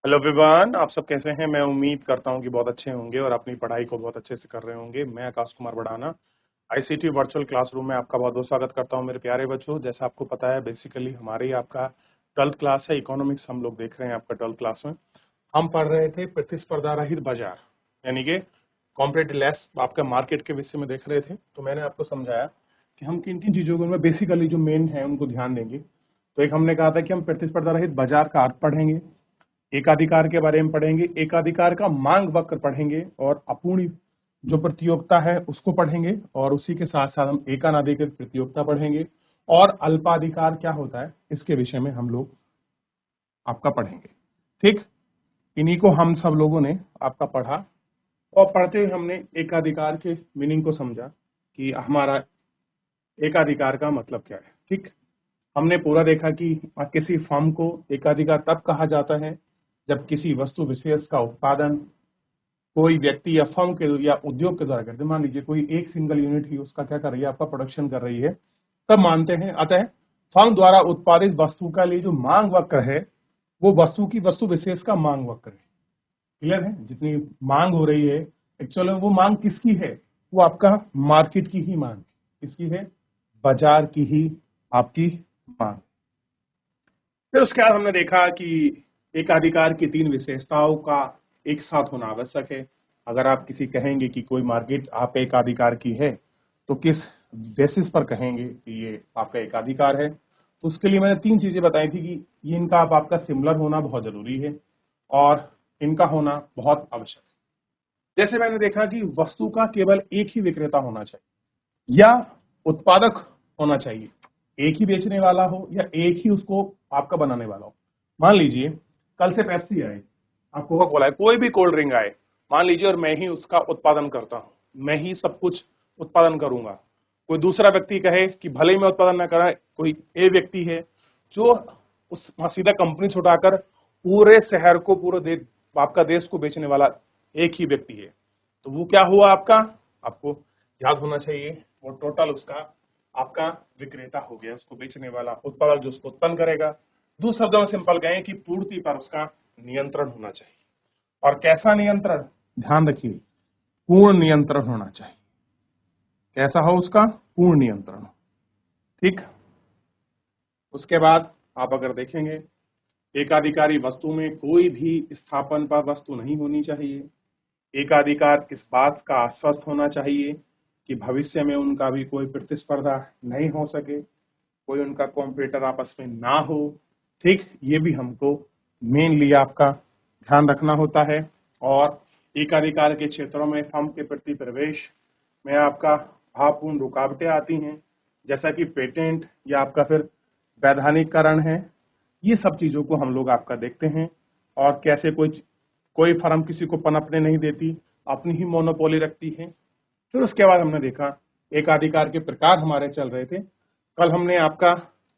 Hello everyone, आप सब कैसे हैं। मैं उम्मीद करता हूं कि बहुत अच्छे होंगे और अपनी पढ़ाई को बहुत अच्छे से कर रहे होंगे। मैं आकाश कुमार बढ़ाना आईसीटी वर्चुअल क्लासरूम में आपका बहुत बहुत स्वागत करता हूं। मेरे प्यारे बच्चों, जैसा आपको पता है बेसिकली हमारे आपका 12th क्लास है, इकोनॉमिक्स हम लोग देख रहे हैं। आपका 12th क्लास में हम पढ़ रहे थे प्रतिस्पर्धा रहित बाजार, यानी कि कॉम्पिटिटिव लेस आपका मार्केट के विषय में देख रहे थे। तो मैंने आपको समझाया कि हम किन किन चीज़ों में बेसिकली जो मेन है उनको ध्यान देंगे। तो एक हमने कहा था कि हम प्रतिस्पर्धा रहित बाजार का अर्थ पढ़ेंगे, एकाधिकार के बारे में पढ़ेंगे, एकाधिकार का मांग वक्र पढ़ेंगे और अपूर्ण जो प्रतियोगिता है उसको पढ़ेंगे, और उसी के साथ साथ हम एकानाधिकृत प्रतियोगिता पढ़ेंगे और अल्पाधिकार क्या होता है इसके विषय में हम लोग आपका पढ़ेंगे। ठीक, इन्हीं को हम सब लोगों ने आपका पढ़ा और पढ़ते हुए हमने एकाधिकार के मीनिंग को समझा कि हमारा एकाधिकार का मतलब क्या है। ठीक, हमने पूरा देखा कि किसी फर्म को एकाधिकार तब कहा जाता है जब किसी वस्तु विशेष का उत्पादन कोई व्यक्ति या फर्म के या उद्योग के द्वारा करते। मान लीजिए कोई एक सिंगल यूनिट ही उसका क्या कर रही है, आपका प्रोडक्शन कर रही है, तब मानते हैं। अतः फर्म द्वारा उत्पादित वस्तु का लिए जो मांग वक्र है वो वस्तु की वस्तु विशेष का मांग वक्र है। क्लियर है? जितनी मांग हो रही है एक्चुअली वो मांग किसकी है? वो आपका मार्केट की ही मांग, किसकी है? बाजार की ही आपकी मांग। फिर उसके बाद हमने देखा कि एकाधिकार की तीन विशेषताओं का एक साथ होना आवश्यक है। अगर आप किसी कहेंगे कि कोई मार्केट आप एकाधिकार की है तो किस बेसिस पर कहेंगे कि ये आपका एकाधिकार है? तो उसके लिए मैंने तीन चीजें बताई थी कि ये इनका आपका सिमिलर होना बहुत जरूरी है और इनका होना बहुत आवश्यक है। जैसे मैंने देखा कि वस्तु का केवल एक ही विक्रेता होना चाहिए या उत्पादक होना चाहिए, एक ही बेचने वाला हो या एक ही उसको आपका बनाने वाला हो। मान लीजिए कल से पेप्सी आए, आप कोका कोला है, कोई भी कोल्ड ड्रिंक आए, मान लीजिए, और मैं ही उसका उत्पादन करता हूं, मैं ही सब कुछ उत्पादन करूंगा। कोई दूसरा व्यक्ति कहे कि भले ही मैं उत्पादन ना करा, कोई ए व्यक्ति है जो उस सीधा कंपनी से उठाकर पूरे शहर को, पूरे देश, आपका देश को बेचने वाला एक ही व्यक्ति है, तो वो क्या हुआ आपका? आपको याद होना चाहिए वो टोटल उसका आपका विक्रेता हो गया, उसको बेचने वाला, उत्पादक जो उसको उत्पन्न करेगा। दूसरे शब्दों में सिंपल कहें कि पूर्ति पर उसका नियंत्रण होना चाहिए। और कैसा नियंत्रण? ध्यान रखिए, पूर्ण नियंत्रण होना चाहिए। कैसा हो उसका? पूर्ण नियंत्रण। ठीक, उसके बाद आप अगर देखेंगे एकाधिकारी वस्तु में कोई भी स्थापन पर वस्तु नहीं होनी चाहिए। एकाधिकार इस बात का आश्वस्त होना चाहिए कि भविष्य में उनका भी कोई प्रतिस्पर्धा नहीं हो सके, कोई उनका कॉम्पिटिटर आपस में ना हो। ठीक, ये भी हमको मेनली आपका ध्यान रखना होता है। और एकाधिकार के क्षेत्रों में फर्म के प्रति प्रवेश में आपका भावपूर्ण रुकावटें आती हैं, जैसा कि पेटेंट या आपका फिर वैधानिकरण है। ये सब चीजों को हम लोग आपका देखते हैं और कैसे कोई कोई फर्म किसी को पनपने नहीं देती, अपनी ही मोनोपोली रखती है। फिर उसके बाद हमने देखा एकाधिकार के प्रकार हमारे चल रहे थे। कल हमने आपका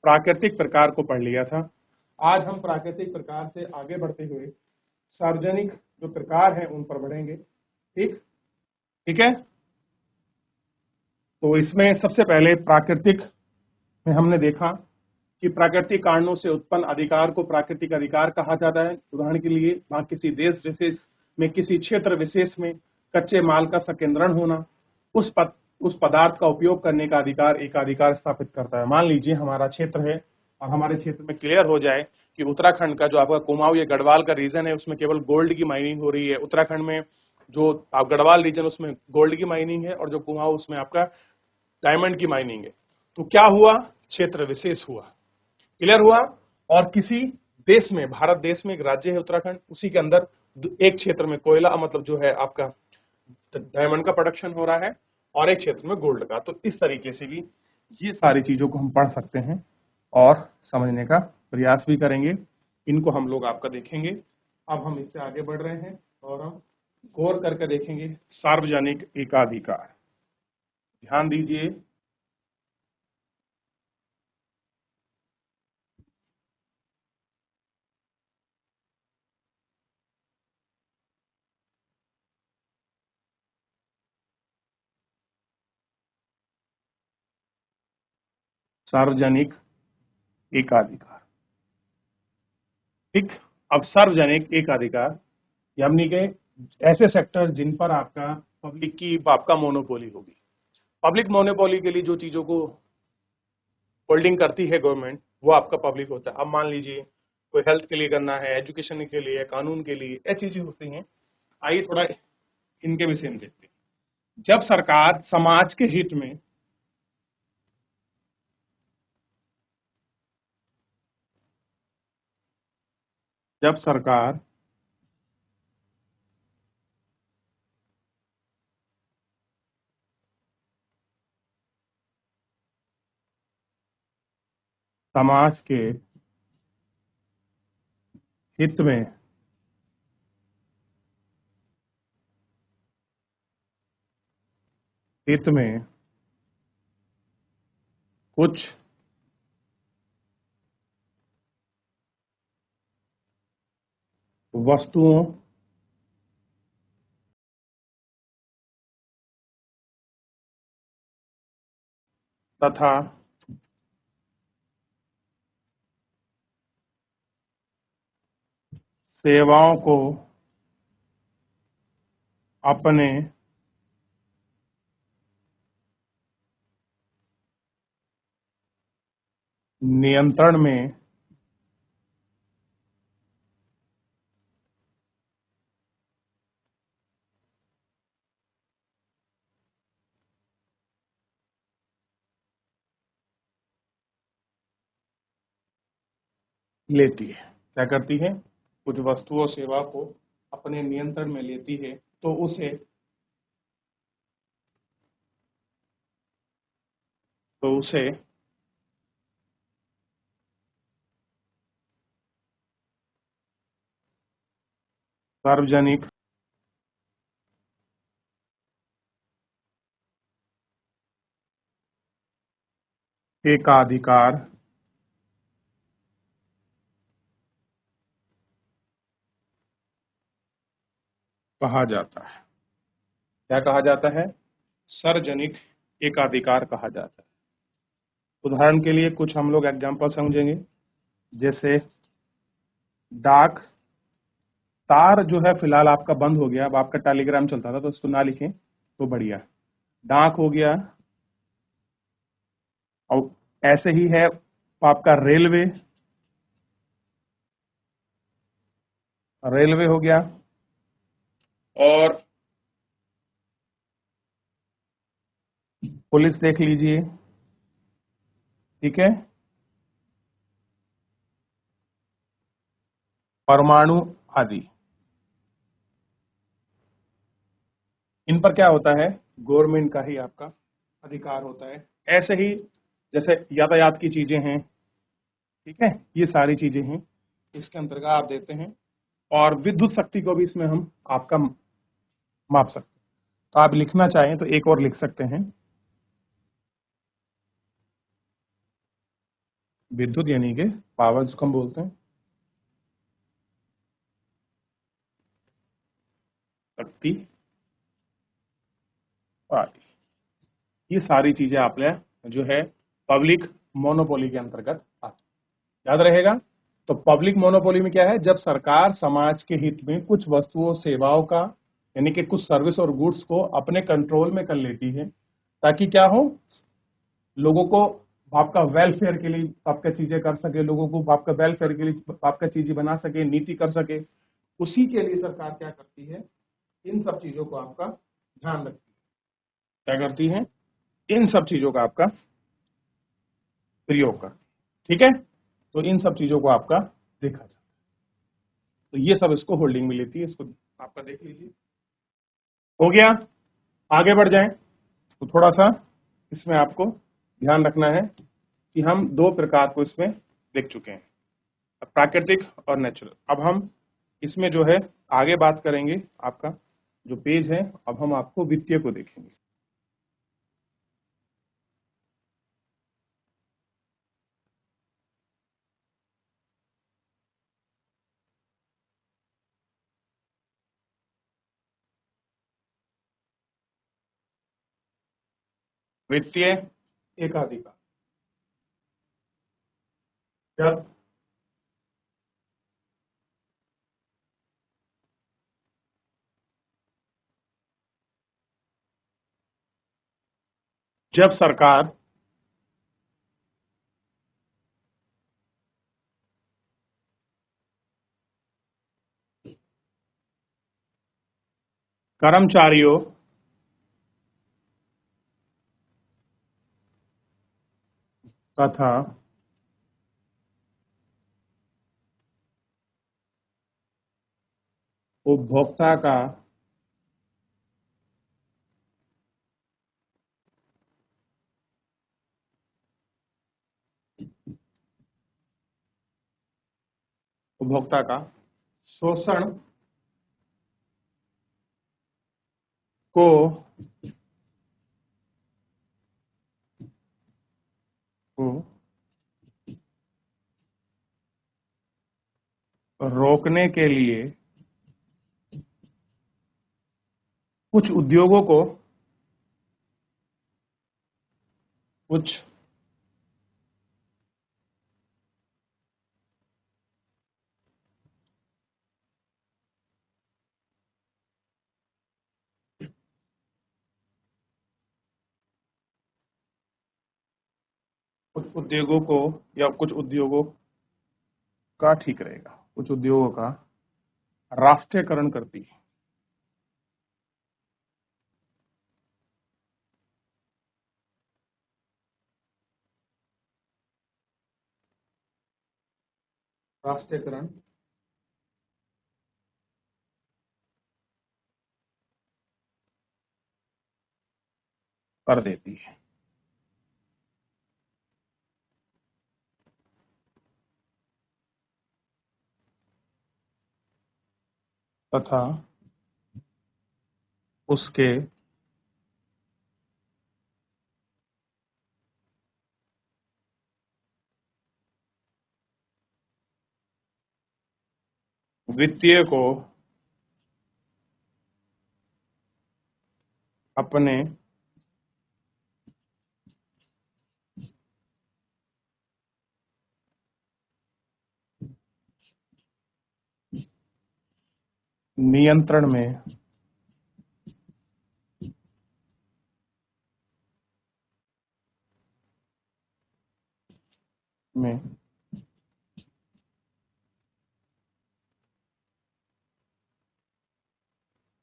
प्राकृतिक प्रकार को पढ़ लिया था। आज हम प्राकृतिक प्रकार से आगे बढ़ते हुए सार्वजनिक जो प्रकार है उन पर बढ़ेंगे। ठीक, ठीक है। तो इसमें सबसे पहले प्राकृतिक में हमने देखा कि प्राकृतिक कारणों से उत्पन्न अधिकार को प्राकृतिक अधिकार कहा जाता है। उदाहरण के लिए वहां किसी देश विशेष में, किसी क्षेत्र विशेष में कच्चे माल का संकेंद्रण होना, उस पदार्थ का उपयोग करने का अधिकार एकाधिकार स्थापित करता है। मान लीजिए हमारा क्षेत्र है और हमारे क्षेत्र में क्लियर हो जाए कि उत्तराखंड का जो आपका कुमाऊं या गढ़वाल का रीजन है उसमें केवल गोल्ड की माइनिंग हो रही है। उत्तराखंड में जो आप गढ़वाल रीजन उसमें गोल्ड की माइनिंग है और जो कुमाऊं उसमें आपका डायमंड की माइनिंग है। तो क्या हुआ? क्षेत्र विशेष हुआ। क्लियर हुआ? और किसी देश में, भारत देश में एक राज्य है उत्तराखंड, उसी के अंदर एक क्षेत्र में कोयला मतलब जो है आपका डायमंड का प्रोडक्शन हो रहा है और एक क्षेत्र में गोल्ड का। तो इस तरीके से भी ये सारी चीजों को हम पढ़ सकते हैं और समझने का प्रयास भी करेंगे। इनको हम लोग आपका देखेंगे। अब हम इससे आगे बढ़ रहे हैं और हम गौर करके देखेंगे सार्वजनिक एकाधिकार। ध्यान दीजिए, सार्वजनिक एकाधिकार। ठीक, अब सार्वजनिक एकाधिकार यानी कि ऐसे सेक्टर जिन पर आपका पब्लिक की आपका मोनोपोली होगी। पब्लिक मोनोपोली के लिए जो चीजों को होल्डिंग करती है गवर्नमेंट, वो आपका पब्लिक होता है। अब मान लीजिए कोई हेल्थ के लिए करना है, एजुकेशन के लिए, कानून के लिए, ये चीजें होती हैं। आइए थोड़ा इनके विषय में देखते हैं। जब सरकार समाज के हित में जब सरकार समाज के हित में हित में कुछ वस्तुओं तथा सेवाओं को अपने नियंत्रण में लेती है। क्या करती है? कुछ वस्तुओं सेवा को अपने नियंत्रण में लेती है, तो उसे सार्वजनिक एकाधिकार कहा जाता है। क्या कहा जाता है? सार्वजनिक एकाधिकार कहा जाता है। उदाहरण के लिए कुछ हम लोग एग्जाम्पल समझेंगे, जैसे डाक तार जो है फिलहाल आपका बंद हो गया। अब आपका टेलीग्राम चलता था तो उसको ना लिखें तो बढ़िया। डाक हो गया, और ऐसे ही है आपका रेलवे। रेलवे हो गया, और पुलिस देख लीजिए। ठीक है, परमाणु आदि, इन पर क्या होता है? गवर्नमेंट का ही आपका अधिकार होता है। ऐसे ही जैसे यातायात की चीजें हैं, ठीक है, ये सारी चीजें हैं, इसके अंतर्गत आप देते हैं। और विद्युत शक्ति को भी इसमें हम आपका माप सकते हैं। तो आप लिखना चाहें तो एक और लिख सकते हैं, विद्युत यानी कि पावर जिसको हम बोलते हैं, शक्ति आदि। ये सारी चीजें आपने जो है पब्लिक मोनोपोली के अंतर्गत आती है। याद रहेगा। तो पब्लिक मोनोपोली में क्या है? जब सरकार समाज के हित में कुछ वस्तुओं सेवाओं का यानी कि कुछ सर्विस और गुड्स को अपने कंट्रोल में कर लेती है, ताकि क्या हो, लोगों को आपका वेलफेयर के लिए आपका चीजें कर सके, लोगों को आपका वेलफेयर के लिए आपका चीजें बना सके, नीति कर सके। उसी के लिए सरकार क्या करती है? इन सब चीजों को आपका ध्यान रखती है। क्या करती है? इन सब चीजों का आपका प्रयोग कर। ठीक है, तो इन सब चीजों को आपका देखा जाए, तो ये सब इसको होल्डिंग में लेती है। इसको आपका देख लीजिए। हो गया। आगे बढ़ जाएं तो थोड़ा सा इसमें आपको ध्यान रखना है कि हम दो प्रकार को इसमें देख चुके हैं, प्राकृतिक और नेचुरल। अब हम इसमें जो है आगे बात करेंगे। आपका जो पेज है, अब हम आपको वित्तीय को देखेंगे। वित्तीय एकाधिकार, जब जब सरकार कर्मचारियों तथा उपभोक्ता का शोषण को को रोकने के लिए कुछ उद्योगों को कुछ कुछ उद्योगों को या कुछ उद्योगों का ठीक रहेगा, कुछ उद्योगों का राष्ट्रीयकरण करती है। राष्ट्रीयकरण कर देती है तथा उसके वित्तीय को अपने नियंत्रण में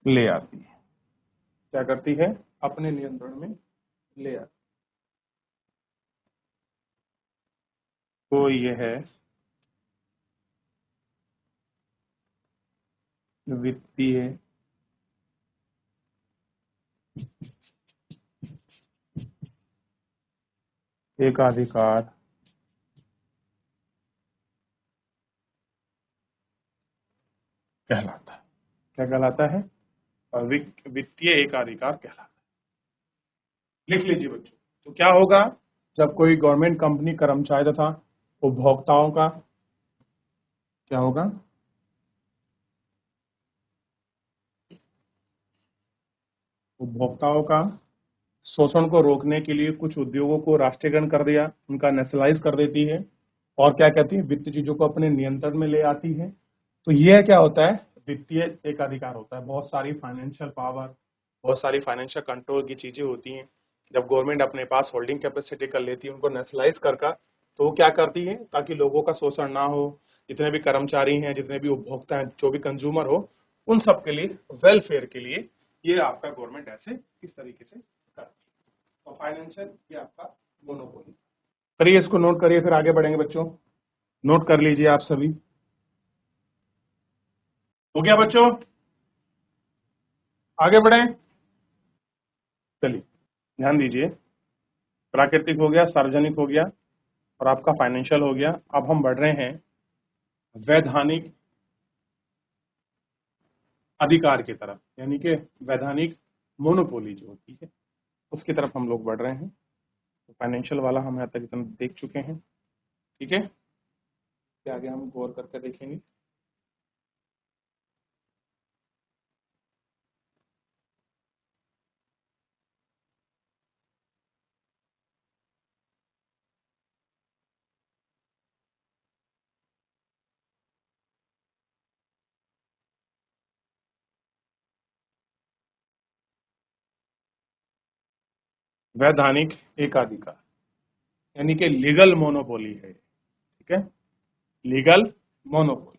ले आती है। क्या करती है? अपने नियंत्रण में ले आती। तो यह वित्तीय एकाधिकार कहलाता है। क्या कहलाता है? वित्तीय एकाधिकार कहलाता है। लिख लीजिए बच्चों। तो क्या होगा जब कोई गवर्नमेंट कंपनी कर्मचारी तथा उपभोक्ताओं का क्या होगा? उपभोक्ताओं का शोषण को रोकने के लिए कुछ उद्योगों को राष्ट्रीयकरण कर दिया, उनका नेशनलाइज कर देती है और क्या कहती है? वित्तीय चीजों को अपने नियंत्रण में ले आती है। तो यह क्या होता है? वित्तीय एकाधिकार होता है। बहुत सारी फाइनेंशियल पावर, बहुत सारी फाइनेंशियल कंट्रोल की चीजें होती हैं। जब गवर्नमेंट अपने पास होल्डिंग कैपेसिटी कर लेती है, उनको नेशनलाइज कर तो वो क्या करती है? ताकि लोगों का शोषण ना हो, जितने भी कर्मचारी हैं, जितने भी उपभोक्ता हैं, जो भी कंज्यूमर हो, उन सब के लिए वेलफेयर के लिए ये आपका गवर्नमेंट ऐसे किस तरीके से करती है। तो फाइनेंशियल ये आपका मोनोपोली। करिए, इसको नोट करिए, फिर आगे बढ़ेंगे बच्चों। नोट कर लीजिए आप सभी। हो गया बच्चों? आगे बढ़ें। चलिए ध्यान दीजिए। प्राकृतिक हो गया, सार्वजनिक हो गया और आपका फाइनेंशियल हो गया। अब हम बढ़ रहे हैं वैधानिक अधिकार की तरफ, यानी कि वैधानिक मोनोपोली जो होती है उसकी तरफ हम लोग बढ़ रहे हैं। तो फाइनेंशियल वाला हम यहाँ तक इतना देख चुके हैं। ठीक है, इसके आगे हम गौर करके देखेंगे। वैधानिक एकाधिकार, यानी कि लीगल मोनोपोली है, ठीक है, लीगल मोनोपोली।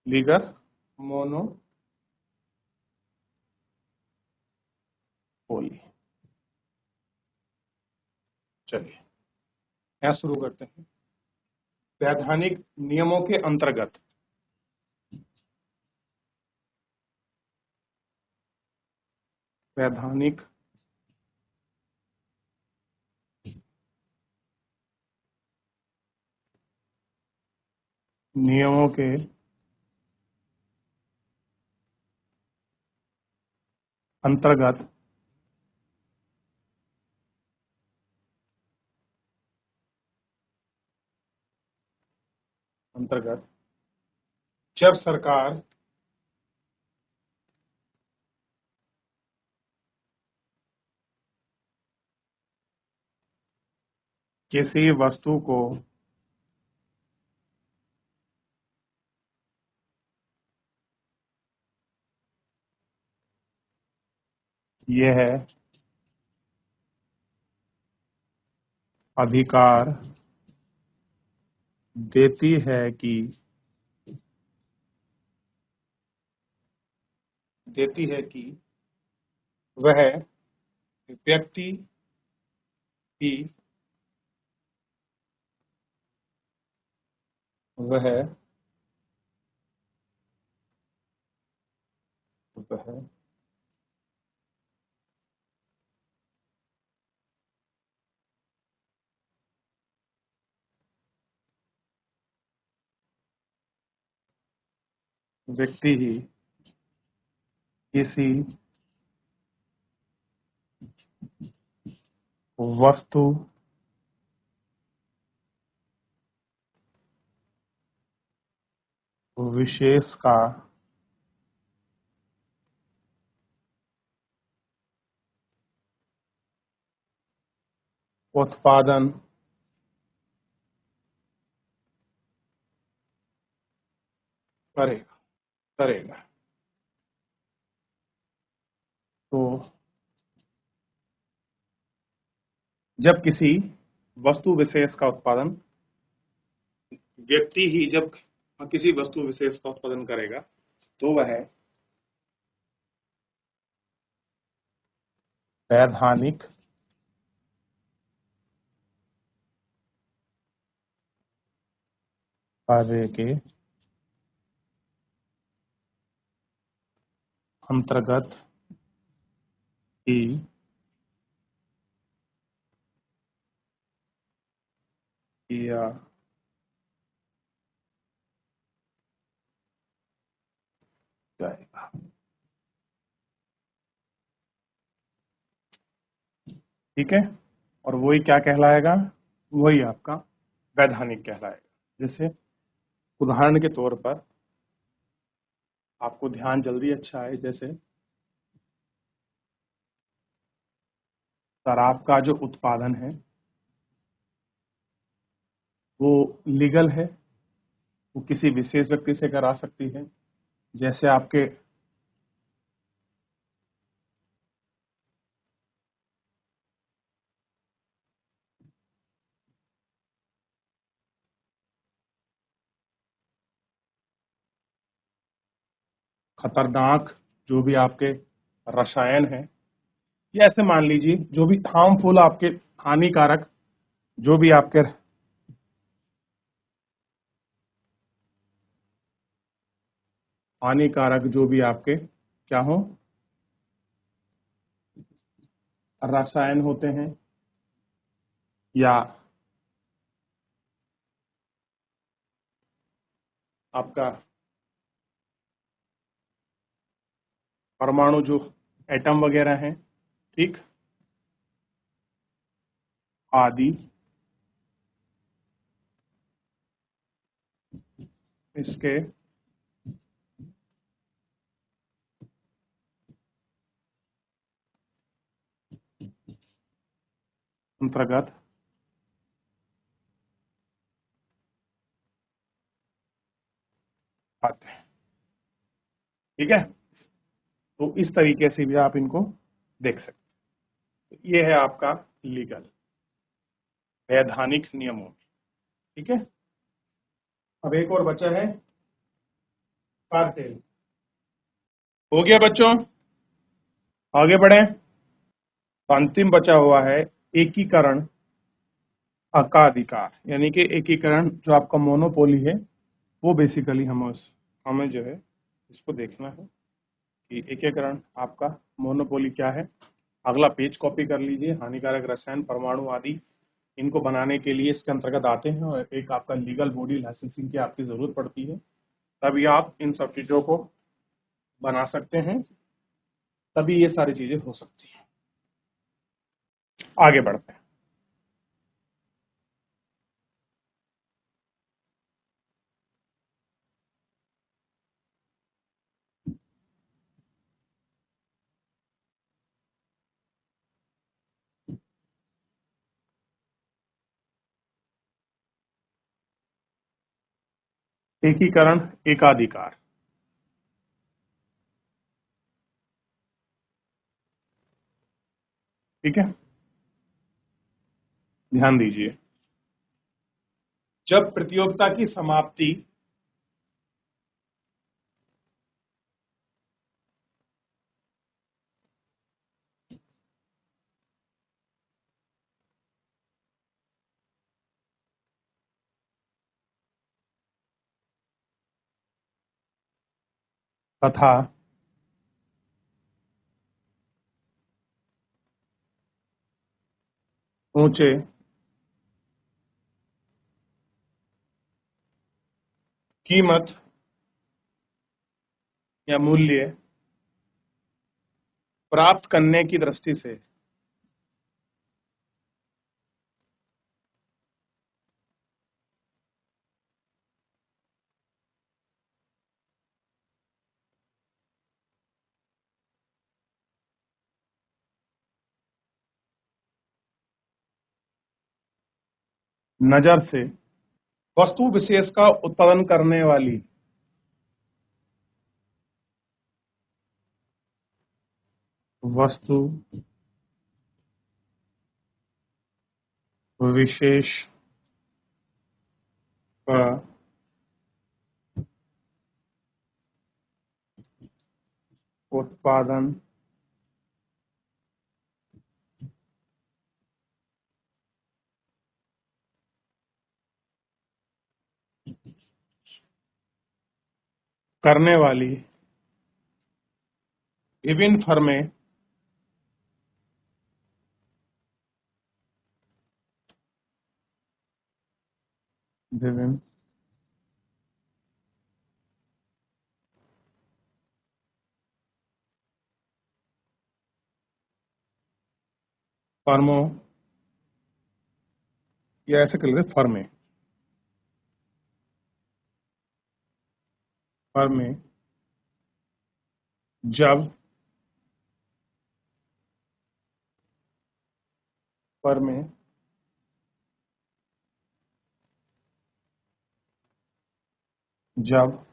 Legal monopoly. चलिए यहाँ शुरू करते हैं। वैधानिक नियमों के अंतर्गत वैधानिक नियमों के अंतर्गत जब सरकार किसी वस्तु को यह अधिकार देती है कि वह व्यक्ति की वह वह व्यक्ति ही किसी वस्तु विशेष का उत्पादन करेगा करेगा तो जब किसी वस्तु विशेष का उत्पादन व्यक्ति ही जब किसी वस्तु विशेष का उत्पादन करेगा तो वह वैधानिक कार्य के अंतर्गत ही किया जाएगा। ठीक है, और वही क्या कहलाएगा, वही आपका वैधानिक कहलाएगा। जैसे उदाहरण के तौर पर आपको ध्यान जल्दी अच्छा है, जैसे शराब का जो उत्पादन है वो लीगल है, वो किसी विशेष व्यक्ति से करा सकती है। जैसे आपके खतरनाक जो भी आपके रसायन हैं, या ऐसे मान लीजिए जो भी हार्मफुल आपके हानिकारक जो भी आपके हानिकारक जो भी आपके क्या हो रसायन होते हैं, या आपका परमाणु जो एटम वगैरह हैं, ठीक, आदि इसके अंतर्गत ठीक है, तो इस तरीके से भी आप इनको देख सकते हैं। ये है आपका लीगल वैधानिक नियमों। ठीक है, अब एक और बचा है कार्टेल। हो गया बच्चों, आगे बढ़े। अंतिम बचा हुआ है एकीकरण का अधिकार, यानी कि एकीकरण जो आपका मोनोपोली है, वो बेसिकली हमें जो है इसको देखना है कि एकीकरण आपका मोनोपोली क्या है। अगला पेज कॉपी कर लीजिए। हानिकारक रसायन, परमाणु आदि, इनको बनाने के लिए इसके अंतर्गत आते हैं और एक आपका लीगल बॉडी लाइसेंसिंग की आपकी जरूरत पड़ती है, तभी आप इन सब चीजों को बना सकते हैं, तभी ये सारी चीजें हो सकती हैं। आगे बढ़ते हैं। एकीकरण एकाधिकार। ठीक है, ध्यान दीजिए। जब प्रतियोगिता की समाप्ति तथा ऊंचे कीमत या मूल्य प्राप्त करने की दृष्टि से नजर से वस्तु विशेष का उत्पादन करने वाली वस्तु विशेष का उत्पादन करने वाली विभिन्न फर्में विभिन्न फर्मों, या ऐसे कर लेते फर्में, फर्में जब फर्में जब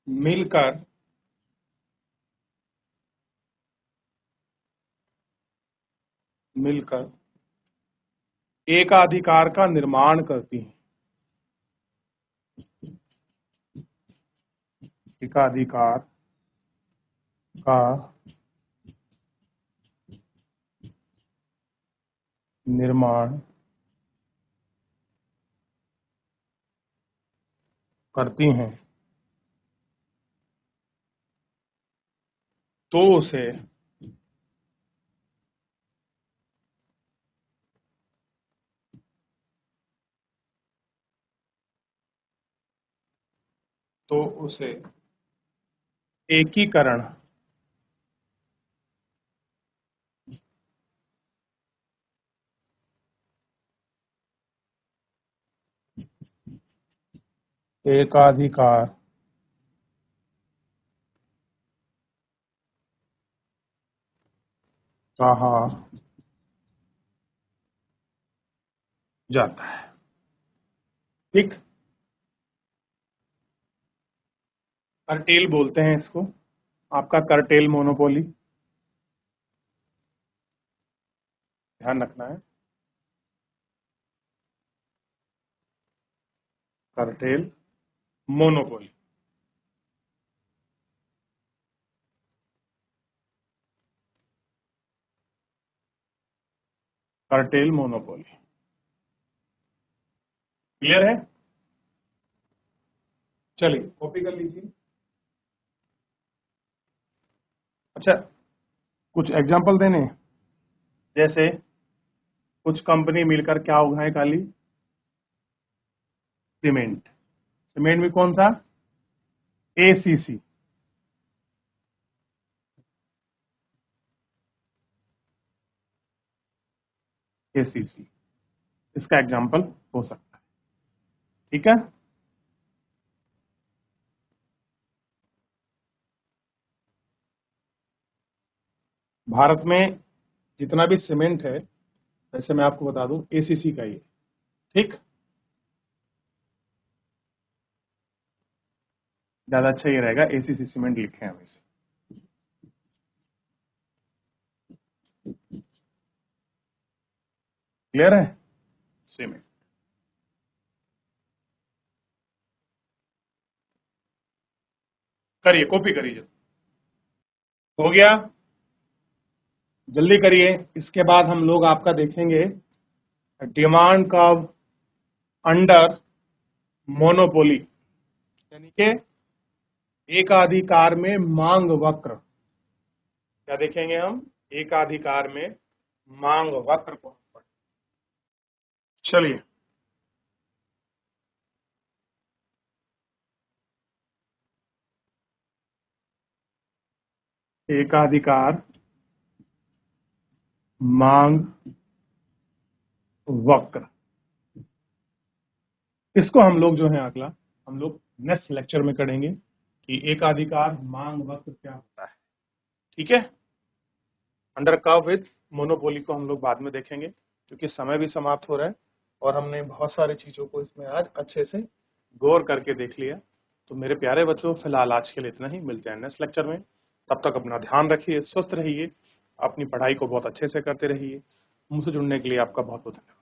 मिलकर मिलकर एकाधिकार का निर्माण करती हैं, एकाधिकार का निर्माण करती हैं, तो उसे तो उसे एकीकरण एकाधिकार कहा जाता है। ठीक, कर्टेल बोलते हैं इसको, आपका कर्टेल मोनोपोली, ध्यान रखना है, cartel monopoly. Cartel monopoly, clear है? चलिए कॉपी कर लीजिए। अच्छा, कुछ एग्जांपल देने हैं? जैसे कुछ कंपनी मिलकर क्या उगाए खाली? सीमेंट। सीमेंट में कौन सा? एसीसी। एसीसी इसका एग्जांपल हो सकता है। ठीक है, भारत में जितना भी सीमेंट है, वैसे मैं आपको बता दूं एसीसी का ही है। ठीक, ज्यादा अच्छा ये रहेगा, एसीसी सीमेंट लिखे हैं वैसे। क्लियर है? सीमेंट करिए, कॉपी करिए। हो गया? जल्दी करिए। इसके बाद हम लोग आपका देखेंगे डिमांड कर्व अंडर मोनोपोली, यानी कि एकाधिकार में मांग वक्र। क्या देखेंगे हम? एकाधिकार में मांग वक्र को। चलिए, एकाधिकार मांग वक्र, इसको हम लोग जो है अगला हम लोग नेक्स्ट लेक्चर में करेंगे कि एकाधिकार मांग वक्र क्या होता है। ठीक है, अंडर कर्व विद मोनोपोली को हम लोग बाद में देखेंगे, क्योंकि समय भी समाप्त हो रहा है और हमने बहुत सारी चीजों को इसमें आज अच्छे से गौर करके देख लिया। तो मेरे प्यारे बच्चों, फिलहाल आज के लिए इतना ही, मिलते हैं नेक्स्ट लेक्चर में। तब तक अपना ध्यान रखिए, स्वस्थ रहिए, अपनी पढ़ाई को बहुत अच्छे से करते रहिए। मुझसे जुड़ने के लिए आपका बहुत बहुत धन्यवाद।